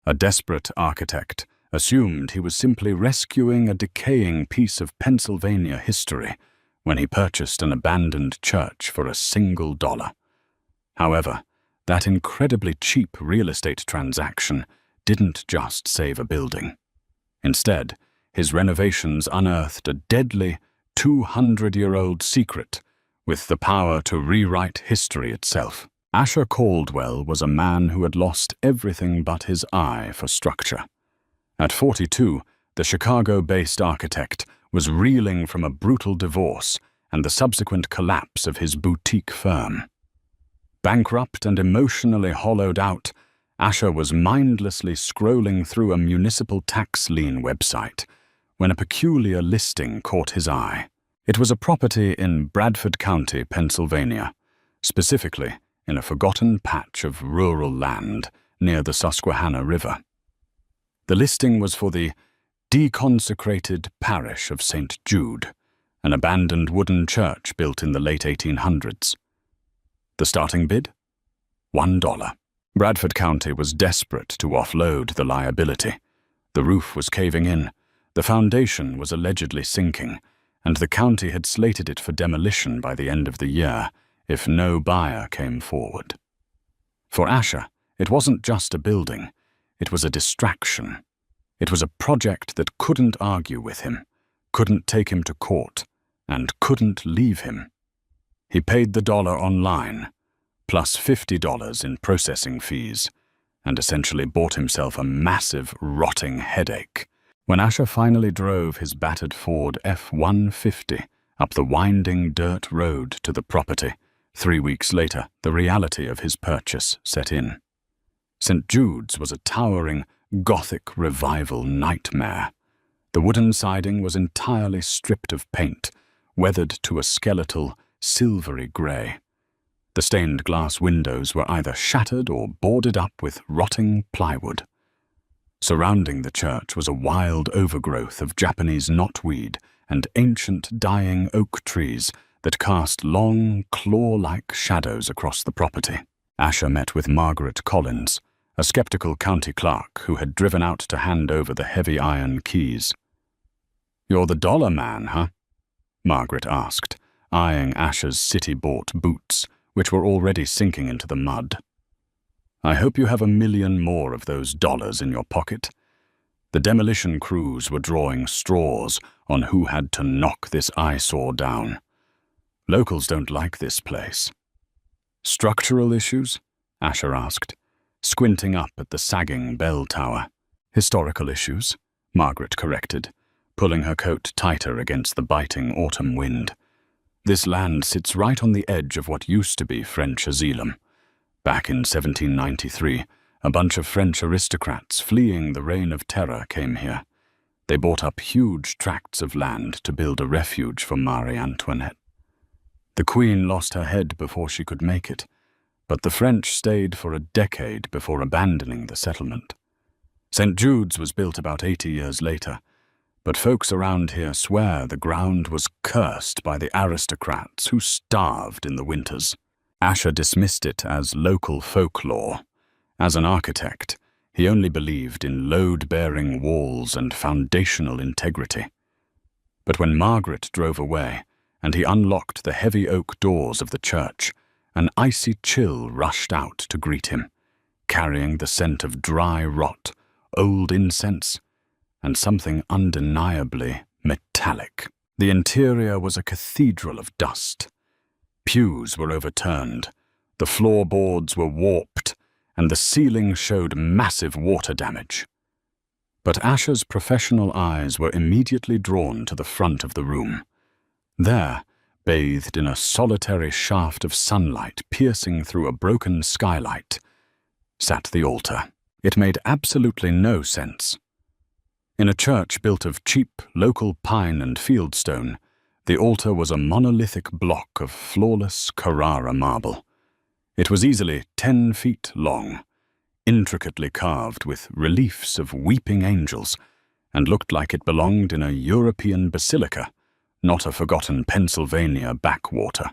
A desperate architect assumed he was simply rescuing a decaying piece of Pennsylvania history when he purchased an abandoned church for $1. However, that incredibly cheap real estate transaction didn't just save a building. Instead, his renovations unearthed a deadly 200-year-old secret with the power to rewrite history itself. Asher Caldwell was a man who had lost everything but his eye for structure. At 42, the Chicago-based architect was reeling from a brutal divorce and the subsequent collapse of his boutique firm. Bankrupt and emotionally hollowed out, Asher was mindlessly scrolling through a municipal tax lien website when a peculiar listing caught his eye. It was a property in Bradford County, Pennsylvania, specifically in a forgotten patch of rural land near the Susquehanna River. The listing was for the deconsecrated parish of St. Jude, an abandoned wooden church built in the late 1800s. The starting bid? $1. Bradford County was desperate to offload the liability. The roof was caving in, the foundation was allegedly sinking, and the county had slated it for demolition by the end of the year if no buyer came forward. For Asher, it wasn't just a building, it was a distraction. It was a project that couldn't argue with him, couldn't take him to court, and couldn't leave him. He paid the dollar online, plus $50 in processing fees, and essentially bought himself a massive, rotting headache. When Asher finally drove his battered Ford F-150 up the winding dirt road to the property, 3 weeks later, the reality of his purchase set in. St. Jude's was a towering, Gothic revival nightmare. The wooden siding was entirely stripped of paint, weathered to a skeletal, silvery grey. The stained glass windows were either shattered or boarded up with rotting plywood. Surrounding the church was a wild overgrowth of Japanese knotweed and ancient dying oak trees that cast long, claw-like shadows across the property. Asher met with Margaret Collins, a skeptical county clerk who had driven out to hand over the heavy iron keys. "You're the dollar man, huh?" Margaret asked, eyeing Asher's city-bought boots, which were already sinking into the mud. "I hope you have 1,000,000 more of those dollars in your pocket." The demolition crews were drawing straws on who had to knock this eyesore down. Locals don't like this place. "Structural issues?" Asher asked, squinting up at the sagging bell tower. "Historical issues," Margaret corrected, pulling her coat tighter against the biting autumn wind. "This land sits right on the edge of what used to be French Asylum. Back in 1793, a bunch of French aristocrats fleeing the Reign of Terror came here. They bought up huge tracts of land to build a refuge for Marie Antoinette. The Queen lost her head before she could make it, but the French stayed for a decade before abandoning the settlement. St. Jude's was built about 80 years later, but folks around here swear the ground was cursed by the aristocrats who starved in the winters." Asher dismissed it as local folklore. As an architect, he only believed in load-bearing walls and foundational integrity. But when Margaret drove away, and he unlocked the heavy oak doors of the church, an icy chill rushed out to greet him, carrying the scent of dry rot, old incense, and something undeniably metallic. The interior was a cathedral of dust. Pews were overturned, the floorboards were warped, and the ceiling showed massive water damage. But Asher's professional eyes were immediately drawn to the front of the room. There, bathed in a solitary shaft of sunlight piercing through a broken skylight, sat the altar. It made absolutely no sense. In a church built of cheap, local pine and fieldstone, the altar was a monolithic block of flawless Carrara marble. It was easily 10 feet long, intricately carved with reliefs of weeping angels, and looked like it belonged in a European basilica, not a forgotten Pennsylvania backwater.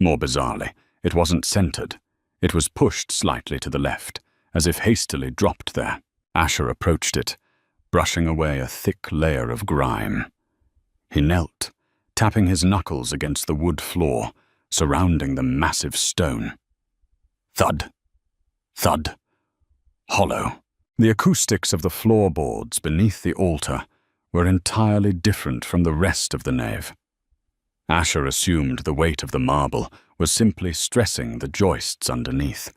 More bizarrely, it wasn't centered. It was pushed slightly to the left, as if hastily dropped there. Asher approached it, brushing away a thick layer of grime. He knelt, tapping his knuckles against the wood floor, surrounding the massive stone. Thud, thud, hollow. The acoustics of the floorboards beneath the altar were entirely different from the rest of the nave. Asher assumed the weight of the marble was simply stressing the joists underneath.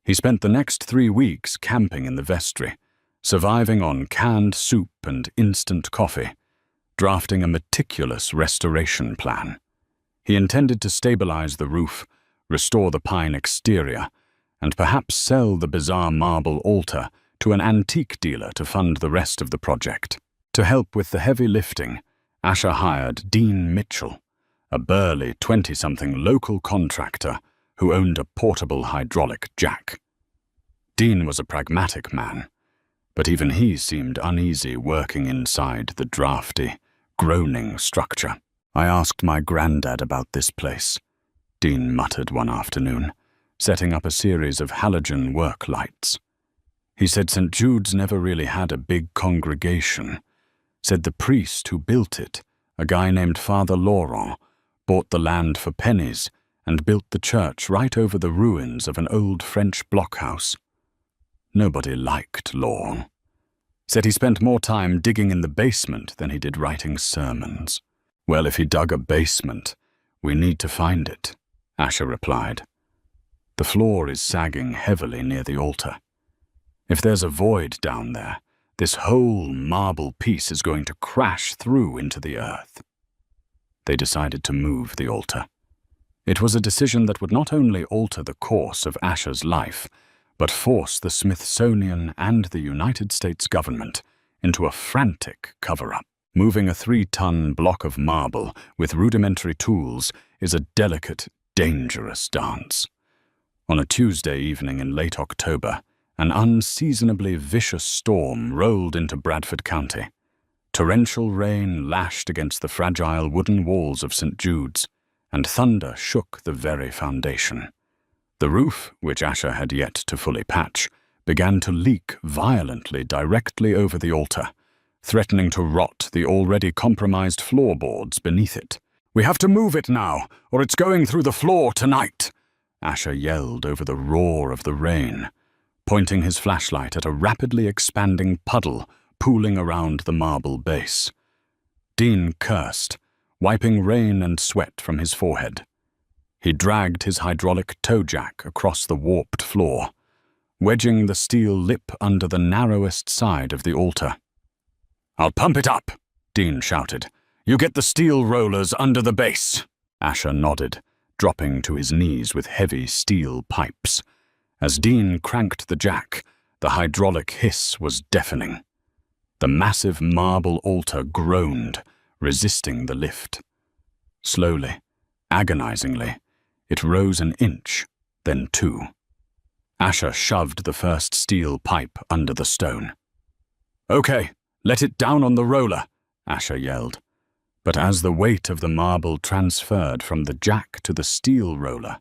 He spent the next 3 weeks camping in the vestry, surviving on canned soup and instant coffee, drafting a meticulous restoration plan. He intended to stabilize the roof, restore the pine exterior, and perhaps sell the bizarre marble altar to an antique dealer to fund the rest of the project. To help with the heavy lifting, Asher hired Dean Mitchell, a burly 20-something local contractor who owned a portable hydraulic jack. Dean was a pragmatic man, but even he seemed uneasy working inside the drafty, groaning structure. "I asked my granddad about this place," Dean muttered one afternoon, setting up a series of halogen work lights. He said St. Jude's never really had a big congregation. Said the priest who built it, a guy named Father Laurent, bought the land for pennies and built the church right over the ruins of an old French blockhouse. Nobody liked Laurent. Said he spent more time digging in the basement than he did writing sermons. "Well, if he dug a basement, we need to find it," Asher replied. "The floor is sagging heavily near the altar. If there's a void down there, this whole marble piece is going to crash through into the earth." They decided to move the altar. It was a decision that would not only alter the course of Asher's life, but force the Smithsonian and the United States government into a frantic cover-up. Moving a 3-ton block of marble with rudimentary tools is a delicate, dangerous dance. On a Tuesday evening in late October, an unseasonably vicious storm rolled into Bradford County. Torrential rain lashed against the fragile wooden walls of St. Jude's, and thunder shook the very foundation. The roof, which Asher had yet to fully patch, began to leak violently directly over the altar, threatening to rot the already compromised floorboards beneath it. "We have to move it now, or it's going through the floor tonight," Asher yelled over the roar of the rain, pointing his flashlight at a rapidly expanding puddle pooling around the marble base. Dean cursed, wiping rain and sweat from his forehead. He dragged his hydraulic toe jack across the warped floor, wedging the steel lip under the narrowest side of the altar. "I'll pump it up," Dean shouted. "You get the steel rollers under the base." Asher nodded, dropping to his knees with heavy steel pipes. As Dean cranked the jack, the hydraulic hiss was deafening. The massive marble altar groaned, resisting the lift. Slowly, agonizingly, it rose an inch, then 2. Asher shoved the first steel pipe under the stone. "Okay, let it down on the roller," Asher yelled. But as the weight of the marble transferred from the jack to the steel roller,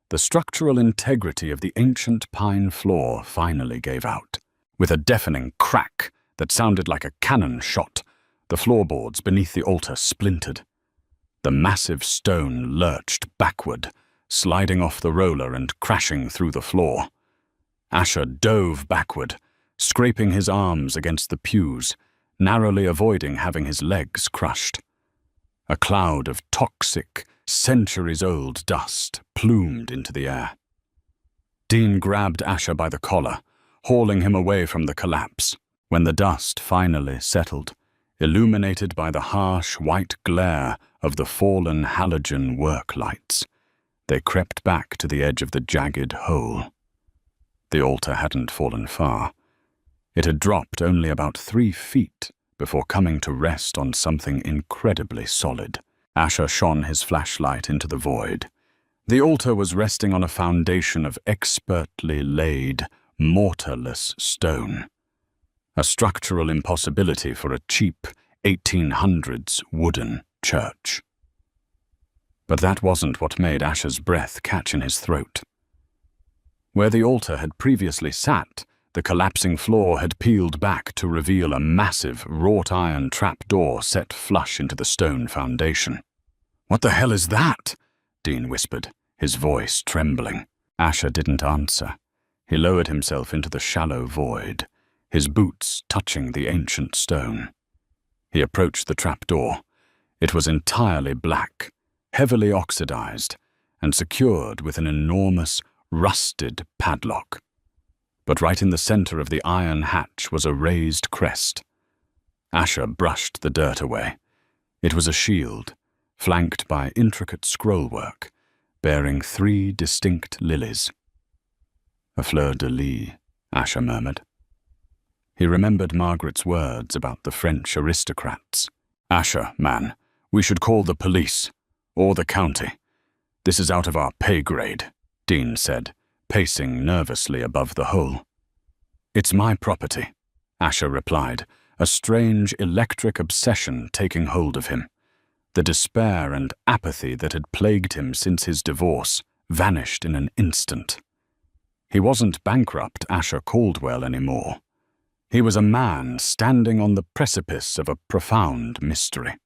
the structural integrity of the ancient pine floor finally gave out. With a deafening crack that sounded like a cannon shot, the floorboards beneath the altar splintered. The massive stone lurched backward, sliding off the roller and crashing through the floor. Asher dove backward, scraping his arms against the pews, narrowly avoiding having his legs crushed. A cloud of toxic, centuries-old dust plumed into the air. Dean grabbed Asher by the collar, hauling him away from the collapse. When the dust finally settled, illuminated by the harsh white glare of the fallen halogen work lights, they crept back to the edge of the jagged hole. The altar hadn't fallen far. It had dropped only about 3 feet before coming to rest on something incredibly solid. Asher shone his flashlight into the void. The altar was resting on a foundation of expertly laid, mortarless stone. A structural impossibility for a cheap 1800s wooden church. But that wasn't what made Asher's breath catch in his throat. Where the altar had previously sat, The collapsing floor had peeled back to reveal a massive, wrought-iron trapdoor set flush into the stone foundation. "What the hell is that?" Dean whispered, his voice trembling. Asher didn't answer. He lowered himself into the shallow void, his boots touching the ancient stone. He approached the trapdoor. It was entirely black, heavily oxidized, and secured with an enormous, rusted padlock. But right in the center of the iron hatch was a raised crest. Asher brushed the dirt away. It was a shield, flanked by intricate scrollwork, bearing 3 distinct lilies. "A fleur-de-lis," Asher murmured. He remembered Margaret's words about the French aristocrats. "Asher, man, we should call the police, or the county. This is out of our pay grade," Dean said, pacing nervously above the hole. "It's my property," Asher replied, a strange electric obsession taking hold of him. The despair and apathy that had plagued him since his divorce vanished in an instant. He wasn't bankrupt Asher Caldwell anymore. He was a man standing on the precipice of a profound mystery.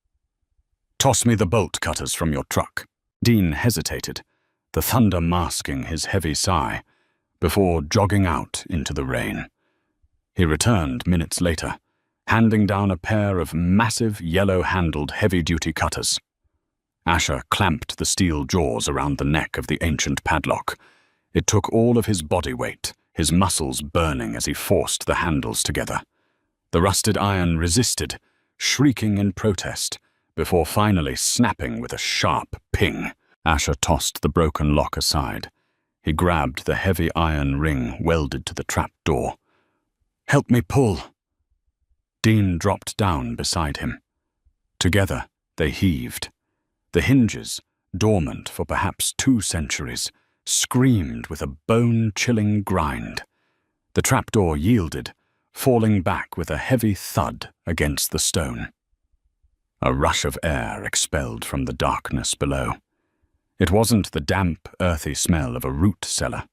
"Toss me the bolt cutters from your truck." Dean hesitated, the thunder masking his heavy sigh, before jogging out into the rain. He returned minutes later, handing down a pair of massive yellow-handled heavy-duty cutters. Asher clamped the steel jaws around the neck of the ancient padlock. It took all of his body weight, his muscles burning as he forced the handles together. The rusted iron resisted, shrieking in protest, before finally snapping with a sharp ping. Asher tossed the broken lock aside. He grabbed the heavy iron ring welded to the trapdoor. "Help me pull." Dean dropped down beside him. Together, they heaved. The hinges, dormant for perhaps 2 centuries, screamed with a bone-chilling grind. The trapdoor yielded, falling back with a heavy thud against the stone. A rush of air expelled from the darkness below. It wasn't the damp, earthy smell of a root cellar.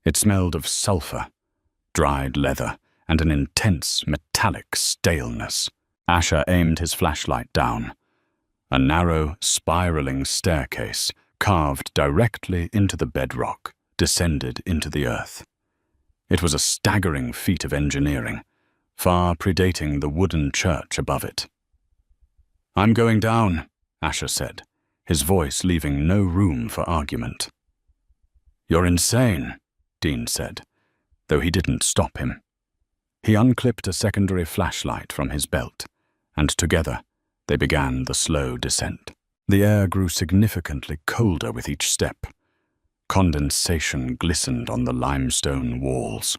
It smelled of sulfur, dried leather, and an intense metallic staleness. Asher aimed his flashlight down. A narrow, spiraling staircase, carved directly into the bedrock, descended into the earth. It was a staggering feat of engineering, far predating the wooden church above it. "I'm going down," Asher said, his voice leaving no room for argument. "You're insane," Dean said, though he didn't stop him. He unclipped a secondary flashlight from his belt, and together they began the slow descent. The air grew significantly colder with each step. Condensation glistened on the limestone walls.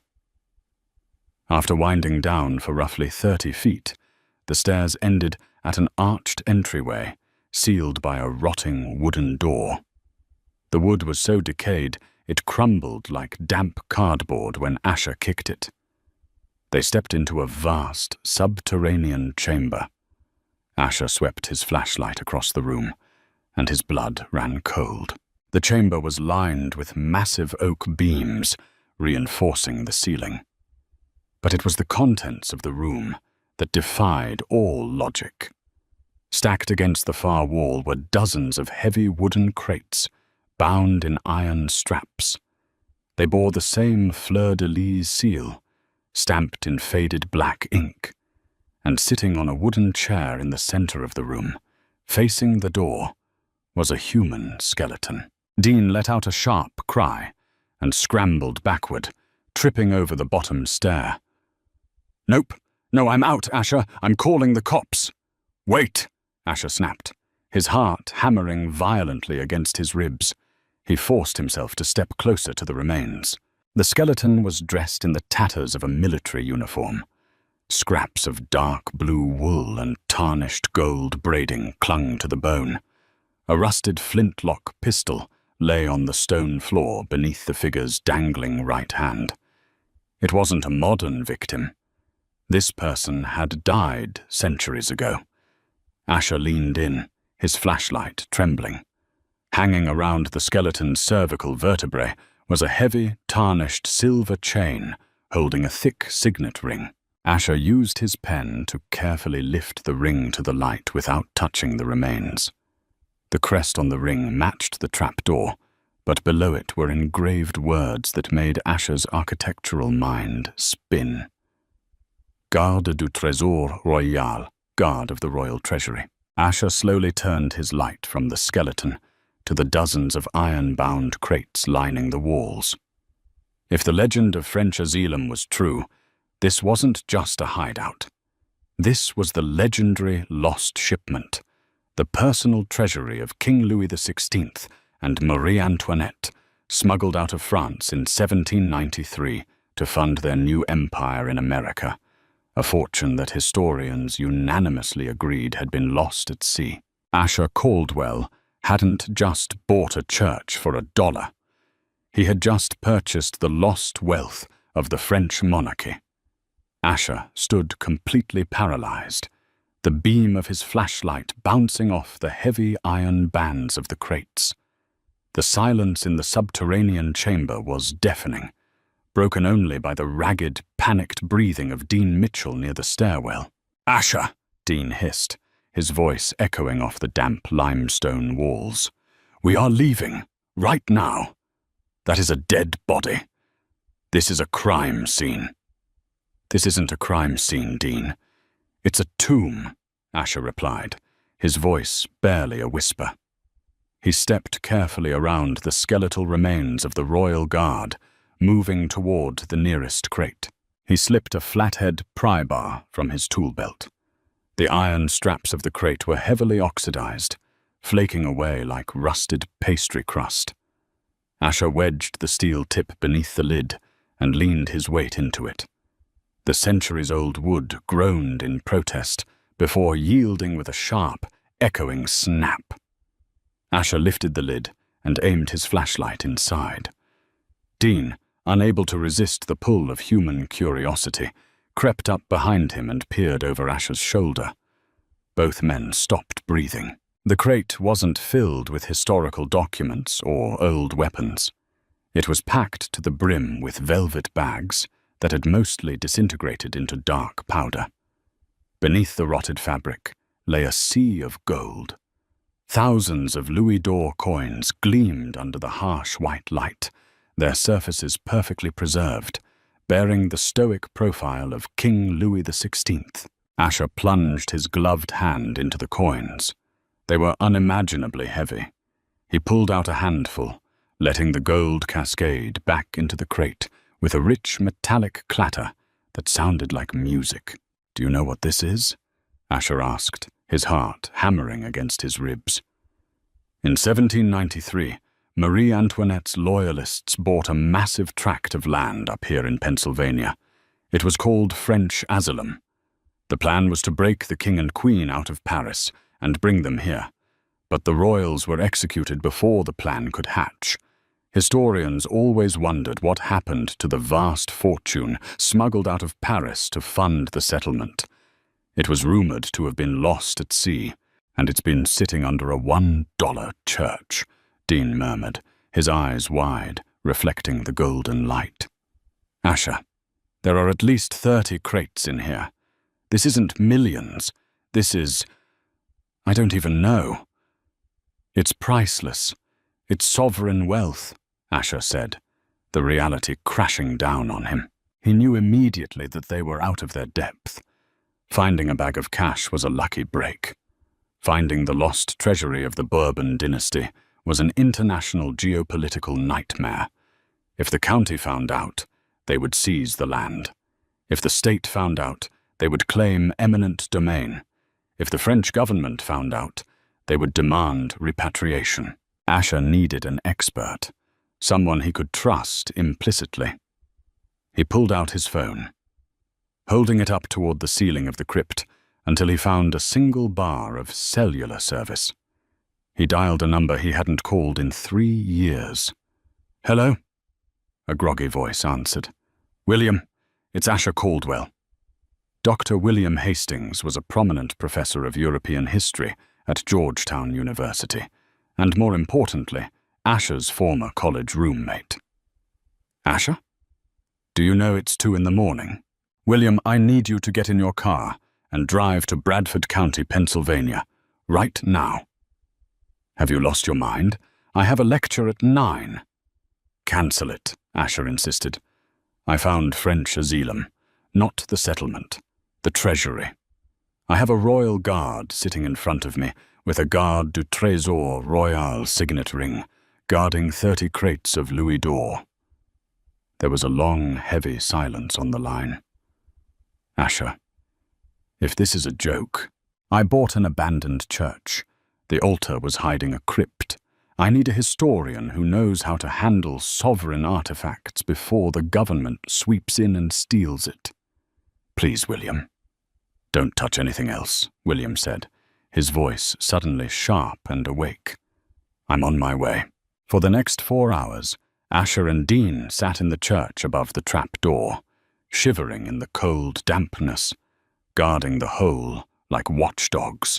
After winding down for roughly 30 feet, the stairs ended at an arched entryway, sealed by a rotting wooden door. The wood was so decayed it crumbled like damp cardboard when Asher kicked it. They stepped into a vast, subterranean chamber. Asher swept his flashlight across the room, and his blood ran cold. The chamber was lined with massive oak beams, reinforcing the ceiling. But it was the contents of the room that defied all logic. Stacked against the far wall were dozens of heavy wooden crates, bound in iron straps. They bore the same fleur-de-lis seal, stamped in faded black ink, and sitting on a wooden chair in the center of the room, facing the door, was a human skeleton. Dean let out a sharp cry and scrambled backward, tripping over the bottom stair. "Nope. No, I'm out, Asher. I'm calling the cops." "Wait," Asher snapped, his heart hammering violently against his ribs. He forced himself to step closer to the remains. The skeleton was dressed in the tatters of a military uniform. Scraps of dark blue wool and tarnished gold braiding clung to the bone. A rusted flintlock pistol lay on the stone floor beneath the figure's dangling right hand. It wasn't a modern victim. This person had died centuries ago. Asher leaned in, his flashlight trembling. Hanging around the skeleton's cervical vertebrae was a heavy, tarnished silver chain holding a thick signet ring. Asher used his pen to carefully lift the ring to the light without touching the remains. The crest on the ring matched the trapdoor, but below it were engraved words that made Asher's architectural mind spin. Garde du Trésor Royal, guard of the royal treasury. Asher slowly turned his light from the skeleton to the dozens of iron-bound crates lining the walls. If the legend of French Asylum was true, this wasn't just a hideout. This was the legendary lost shipment, the personal treasury of King Louis XVI and Marie Antoinette, smuggled out of France in 1793 to fund their new empire in America, a fortune that historians unanimously agreed had been lost at sea. Asher Caldwell hadn't just bought a church for $1. He had just purchased the lost wealth of the French monarchy. Asher stood completely paralyzed, the beam of his flashlight bouncing off the heavy iron bands of the crates. The silence in the subterranean chamber was deafening, broken only by the ragged, panicked breathing of Dean Mitchell near the stairwell. "Asher!" Dean hissed, his voice echoing off the damp limestone walls. "We are leaving, right now. That is a dead body. This is a crime scene." "This isn't a crime scene, Dean. It's a tomb," Asher replied, his voice barely a whisper. He stepped carefully around the skeletal remains of the royal guard, moving toward the nearest crate. He slipped a flathead pry bar from his tool belt. The iron straps of the crate were heavily oxidized, flaking away like rusted pastry crust. Asher wedged the steel tip beneath the lid and leaned his weight into it. The centuries-old wood groaned in protest before yielding with a sharp, echoing snap. Asher lifted the lid and aimed his flashlight inside. Dean, unable to resist the pull of human curiosity, crept up behind him and peered over Asher's shoulder. Both men stopped breathing. The crate wasn't filled with historical documents or old weapons. It was packed to the brim with velvet bags that had mostly disintegrated into dark powder. Beneath the rotted fabric lay a sea of gold. Thousands of Louis d'Or coins gleamed under the harsh white light, their surfaces perfectly preserved, bearing the stoic profile of King Louis XVI. Asher plunged his gloved hand into the coins. They were unimaginably heavy. He pulled out a handful, letting the gold cascade back into the crate with a rich metallic clatter that sounded like music. "Do you know what this is?" Asher asked, his heart hammering against his ribs. In 1793, Marie Antoinette's loyalists bought a massive tract of land up here in Pennsylvania. It was called French Asylum. The plan was to break the king and queen out of Paris and bring them here, but the royals were executed before the plan could hatch. Historians always wondered what happened to the vast fortune smuggled out of Paris to fund the settlement. It was rumored to have been lost at sea, and it's been sitting under a $1 church, Dean murmured, his eyes wide, reflecting the golden light. "Asher, there are at least 30 crates in here. This isn't millions. This is... I don't even know. It's priceless. It's sovereign wealth," Asher said, the reality crashing down on him. He knew immediately that they were out of their depth. Finding a bag of cash was a lucky break. Finding the lost treasury of the Bourbon dynasty was an international geopolitical nightmare. If the county found out, they would seize the land. If the state found out, they would claim eminent domain. If the French government found out, they would demand repatriation. Asher needed an expert, someone he could trust implicitly. He pulled out his phone, holding it up toward the ceiling of the crypt until he found a single bar of cellular service. He dialed a number he hadn't called in 3 years. "Hello?" A groggy voice answered. "William, it's Asher Caldwell." Dr. William Hastings was a prominent professor of European history at Georgetown University, and more importantly, Asher's former college roommate. "Asher?" Do you know it's 2 in the morning? William, I need you to get in your car and drive to Bradford County, Pennsylvania, right now. Have you lost your mind? I have a lecture at 9. Cancel it, Asher insisted. I found French asylum, not the settlement, the treasury. I have a royal guard sitting in front of me with a Garde du Trésor Royal signet ring, guarding 30 crates of louis d'or. There was a long, heavy silence on the line. Asher, if this is a joke, I bought an abandoned church. The altar was hiding a crypt. I need a historian who knows how to handle sovereign artifacts before the government sweeps in and steals it. Please, William. Don't touch anything else, William said, his voice suddenly sharp and awake. I'm on my way. For the next 4 hours, Asher and Dean sat in the church above the trapdoor, shivering in the cold dampness, guarding the hole like watchdogs.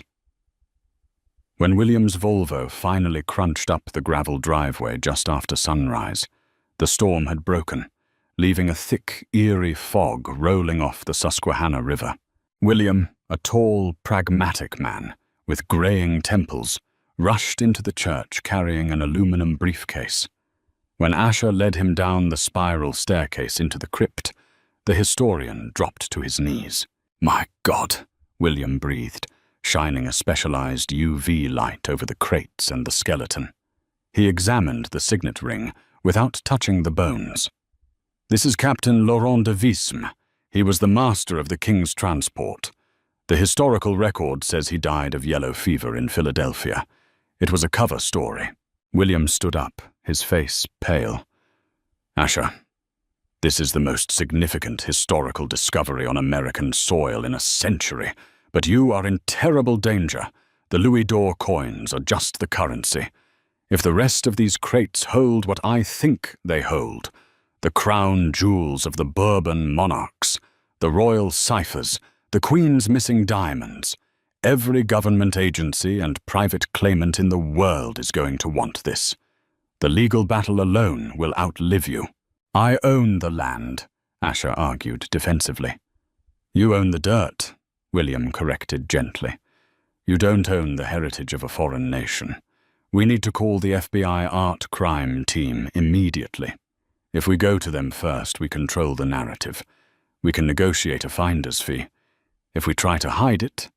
When William's Volvo finally crunched up the gravel driveway just after sunrise, the storm had broken, leaving a thick, eerie fog rolling off the Susquehanna River. William, a tall, pragmatic man with graying temples, rushed into the church carrying an aluminum briefcase. When Asher led him down the spiral staircase into the crypt, the historian dropped to his knees. My God, William breathed, shining a specialized UV light over the crates and the skeleton. He examined the signet ring without touching the bones. This is Captain Laurent de Visme. He was the master of the King's transport. The historical record says he died of yellow fever in Philadelphia. It was a cover story. William stood up, his face pale. Asher, this is the most significant historical discovery on American soil in a century, but you are in terrible danger. The louis d'or coins are just the currency. If the rest of these crates hold what I think they hold, the crown jewels of the Bourbon monarchs, the royal ciphers, the Queen's missing diamonds, every government agency and private claimant in the world is going to want this. The legal battle alone will outlive you. I own the land, Asher argued defensively. You own the dirt, William corrected gently. You don't own the heritage of a foreign nation. We need to call the FBI art crime team immediately. If we go to them first, we control the narrative. We can negotiate a finder's fee. If we try to hide it...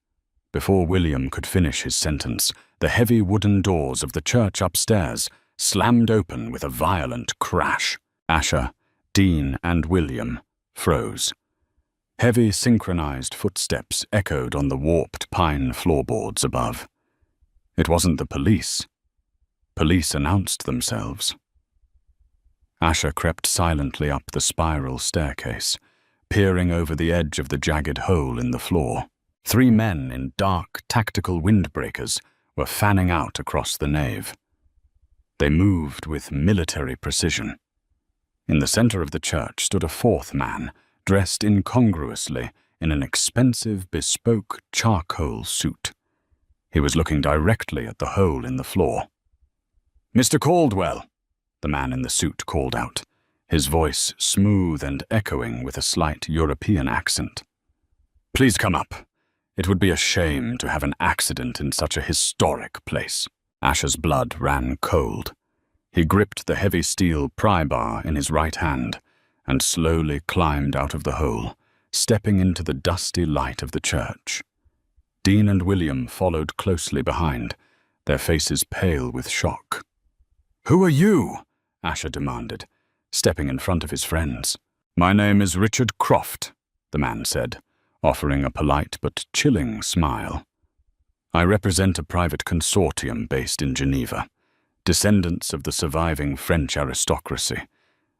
Before William could finish his sentence, the heavy wooden doors of the church upstairs slammed open with a violent crash. Asher, Dean, and William froze. Heavy, synchronized footsteps echoed on the warped pine floorboards above. It wasn't the police. Police announced themselves. Asher crept silently up the spiral staircase, peering over the edge of the jagged hole in the floor. 3 men in dark, tactical windbreakers were fanning out across the nave. They moved with military precision. In the center of the church stood a 4th man, dressed incongruously in an expensive, bespoke charcoal suit. He was looking directly at the hole in the floor. "Mr. Caldwell," the man in the suit called out, his voice smooth and echoing with a slight European accent. "Please come up. It would be a shame to have an accident in such a historic place." Asher's blood ran cold. He gripped the heavy steel pry bar in his right hand and slowly climbed out of the hole, stepping into the dusty light of the church. Dean and William followed closely behind, their faces pale with shock. "Who are you?" Asher demanded, stepping in front of his friends. "My name is Richard Croft," the man said, offering a polite but chilling smile. "I represent a private consortium based in Geneva, descendants of the surviving French aristocracy.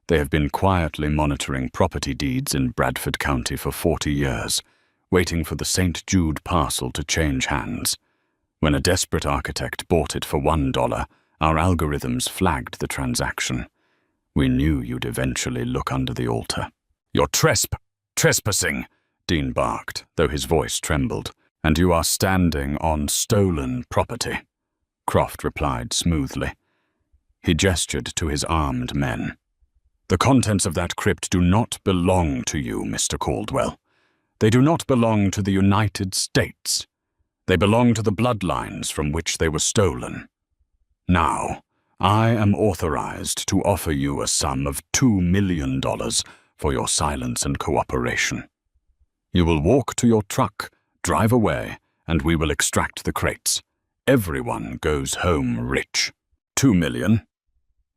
They have been quietly monitoring property deeds in Bradford County for 40 years, waiting for the St. Jude parcel to change hands. When a desperate architect bought it for $1, our algorithms flagged the transaction. We knew you'd eventually look under the altar." "You're trespassing," Dean barked, though his voice trembled. "And you are standing on stolen property," Croft replied smoothly. He gestured to his armed men. The contents of that crypt do not belong to you, Mr. Caldwell. They do not belong to the United States. They belong to the bloodlines from which they were stolen. Now, I am authorized to offer you a sum of $2 million for your silence and cooperation. You will walk to your truck, drive away, and we will extract the crates. Everyone goes home rich. $2 million?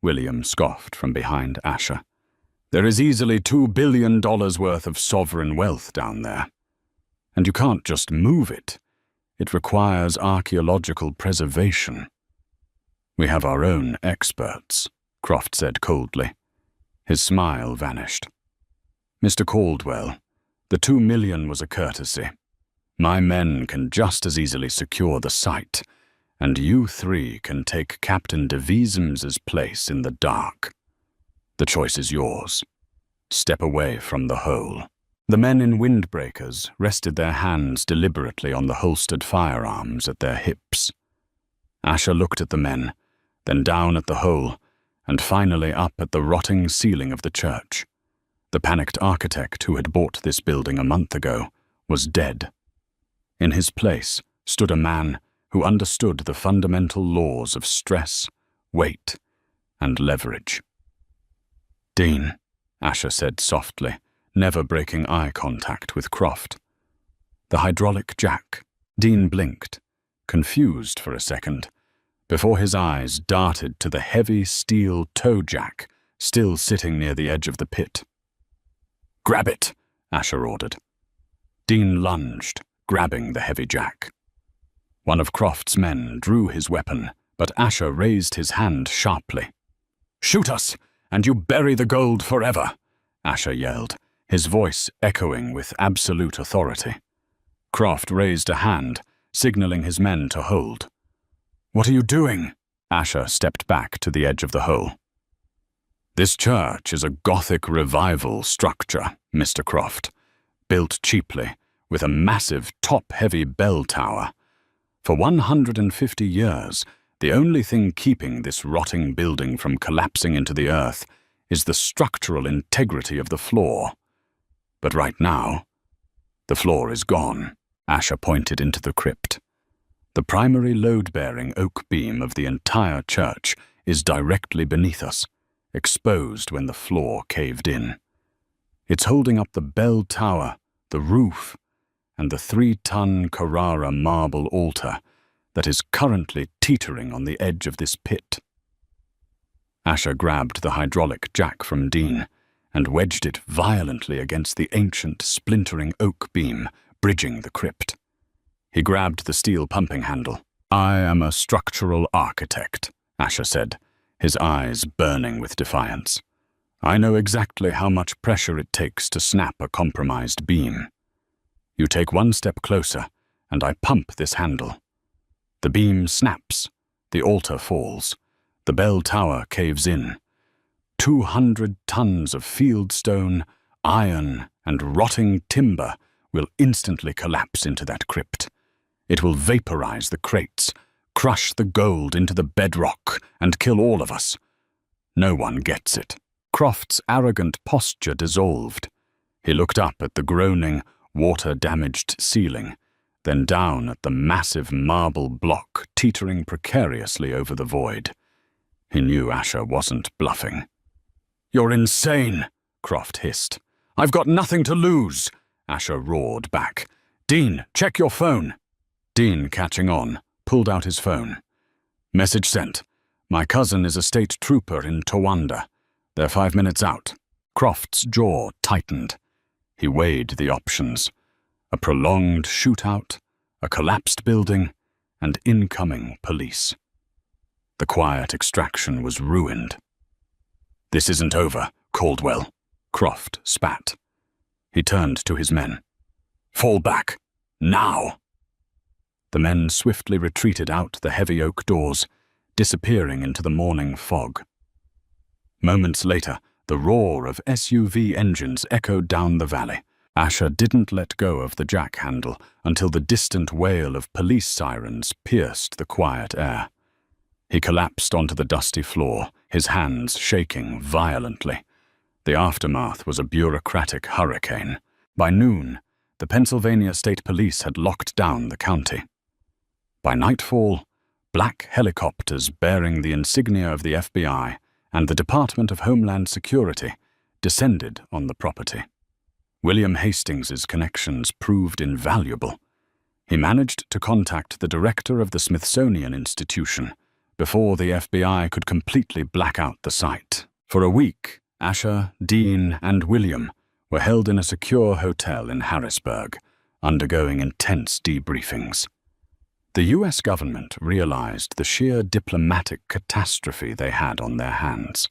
William scoffed from behind Asher. There is easily $2 billion worth of sovereign wealth down there. And you can't just move it. It requires archaeological preservation. We have our own experts, Croft said coldly. His smile vanished. Mr. Caldwell, the $2 million was a courtesy. My men can just as easily secure the site, and you three can take Captain de Visem's place in the dark. The choice is yours. Step away from the hole. The men in windbreakers rested their hands deliberately on the holstered firearms at their hips. Asher looked at the men, then down at the hole, and finally up at the rotting ceiling of the church. The panicked architect who had bought this building a month ago was dead. In his place stood a man who understood the fundamental laws of stress, weight, and leverage. "Dean," Asher said softly, never breaking eye contact with Croft. "The hydraulic jack." Dean blinked, confused for a second, before his eyes darted to the heavy steel toe jack still sitting near the edge of the pit. "Grab it," Asher ordered. Dean lunged, grabbing the heavy jack. One of Croft's men drew his weapon, but Asher raised his hand sharply. "Shoot us, and you bury the gold forever," Asher yelled, his voice echoing with absolute authority. Croft raised a hand, signaling his men to hold. "What are you doing?" Asher stepped back to the edge of the hole. "This church is a Gothic revival structure, Mr. Croft, built cheaply, with a massive top-heavy bell tower. For 150 years, the only thing keeping this rotting building from collapsing into the earth is the structural integrity of the floor. But right now, the floor is gone." Asher pointed into the crypt. "The primary load-bearing oak beam of the entire church is directly beneath us, exposed when the floor caved in. It's holding up the bell tower, the roof, and the 3-ton Carrara marble altar that is currently teetering on the edge of this pit." Asher grabbed the hydraulic jack from Dean and wedged it violently against the ancient, splintering oak beam bridging the crypt. He grabbed the steel pumping handle. "I am a structural architect," Asher said, his eyes burning with defiance. "I know exactly how much pressure it takes to snap a compromised beam. You take one step closer, and I pump this handle. The beam snaps, the altar falls, the bell tower caves in. 200 tons of fieldstone, iron, and rotting timber will instantly collapse into that crypt. It will vaporize the crates, crush the gold into the bedrock, and kill all of us. No one gets it." Croft's arrogant posture dissolved. He looked up at the groaning, water-damaged ceiling, then down at the massive marble block teetering precariously over the void. He knew Asher wasn't bluffing. "You're insane," Croft hissed. "I've got nothing to lose," Asher roared back. "Dean, check your phone." Dean, catching on, pulled out his phone. "Message sent. My cousin is a state trooper in Towanda. They're 5 minutes out." Croft's jaw tightened. He weighed the options. A prolonged shootout, a collapsed building, and incoming police. The quiet extraction was ruined. "This isn't over, Caldwell," Croft spat. He turned to his men. "Fall back. Now!" The men swiftly retreated out the heavy oak doors, disappearing into the morning fog. Moments later, the roar of SUV engines echoed down the valley. Asher didn't let go of the jack handle until the distant wail of police sirens pierced the quiet air. He collapsed onto the dusty floor, his hands shaking violently. The aftermath was a bureaucratic hurricane. By noon, the Pennsylvania State Police had locked down the county. By nightfall, black helicopters bearing the insignia of the FBI and the Department of Homeland Security descended on the property. William Hastings's connections proved invaluable. He managed to contact the director of the Smithsonian Institution before the FBI could completely black out the site. For a week, Asher, Dean, and William were held in a secure hotel in Harrisburg, undergoing intense debriefings. The U.S. government realized the sheer diplomatic catastrophe they had on their hands.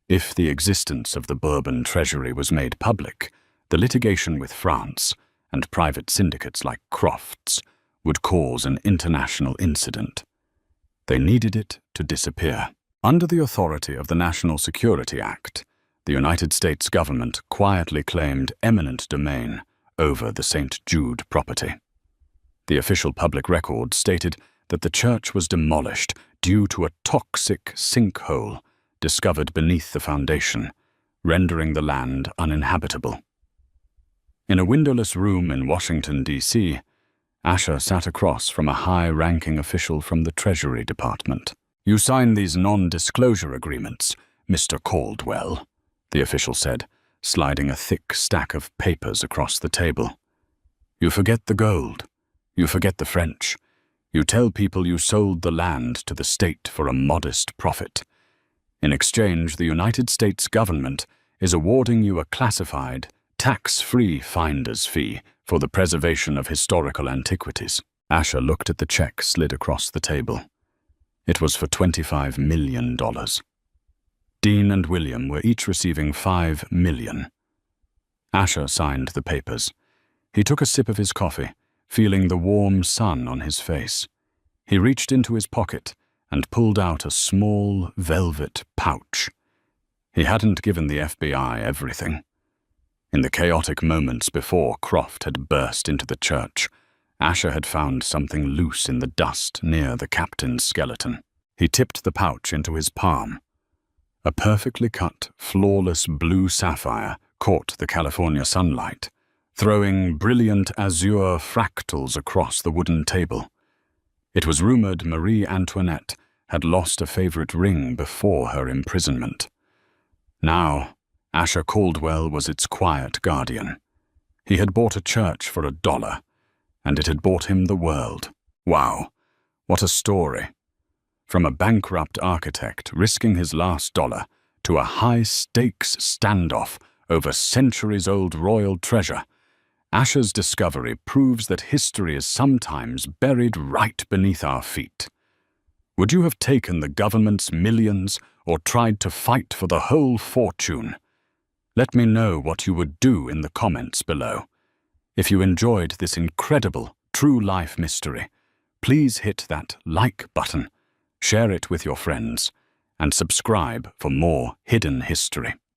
If the existence of the Bourbon treasury was made public, the litigation with France and private syndicates like Crofts would cause an international incident. They needed it to disappear. Under the authority of the National Security Act, the United States government quietly claimed eminent domain over the St. Jude property. The official public record stated that the church was demolished due to a toxic sinkhole discovered beneath the foundation, rendering the land uninhabitable. In a windowless room in Washington, D.C., Asher sat across from a high-ranking official from the Treasury Department. "You sign these non-disclosure agreements, Mr. Caldwell," the official said, sliding a thick stack of papers across the table. "You forget the gold. You forget the French. You tell people you sold the land to the state for a modest profit. In exchange, the United States government is awarding you a classified, tax-free finder's fee for the preservation of historical antiquities." Asher looked at the check slid across the table. It was for $25 million. Dean and William were each receiving $5 million. Asher signed the papers. He took a sip of his coffee, feeling the warm sun on his face. He reached into his pocket and pulled out a small velvet pouch. He hadn't given the FBI everything. In the chaotic moments before Croft had burst into the church, Asher had found something loose in the dust near the captain's skeleton. He tipped the pouch into his palm. A perfectly cut, flawless blue sapphire caught the California sunlight, throwing brilliant azure fractals across the wooden table. It was rumored Marie Antoinette had lost a favorite ring before her imprisonment. Now, Asher Caldwell was its quiet guardian. He had bought a church for $1, and it had bought him the world. Wow, what a story. From a bankrupt architect risking his last dollar to a high-stakes standoff over centuries-old royal treasure, Asher's discovery proves that history is sometimes buried right beneath our feet. Would you have taken the government's millions or tried to fight for the whole fortune? Let me know what you would do in the comments below. If you enjoyed this incredible, true-life mystery, please hit that like button, share it with your friends, and subscribe for more hidden history.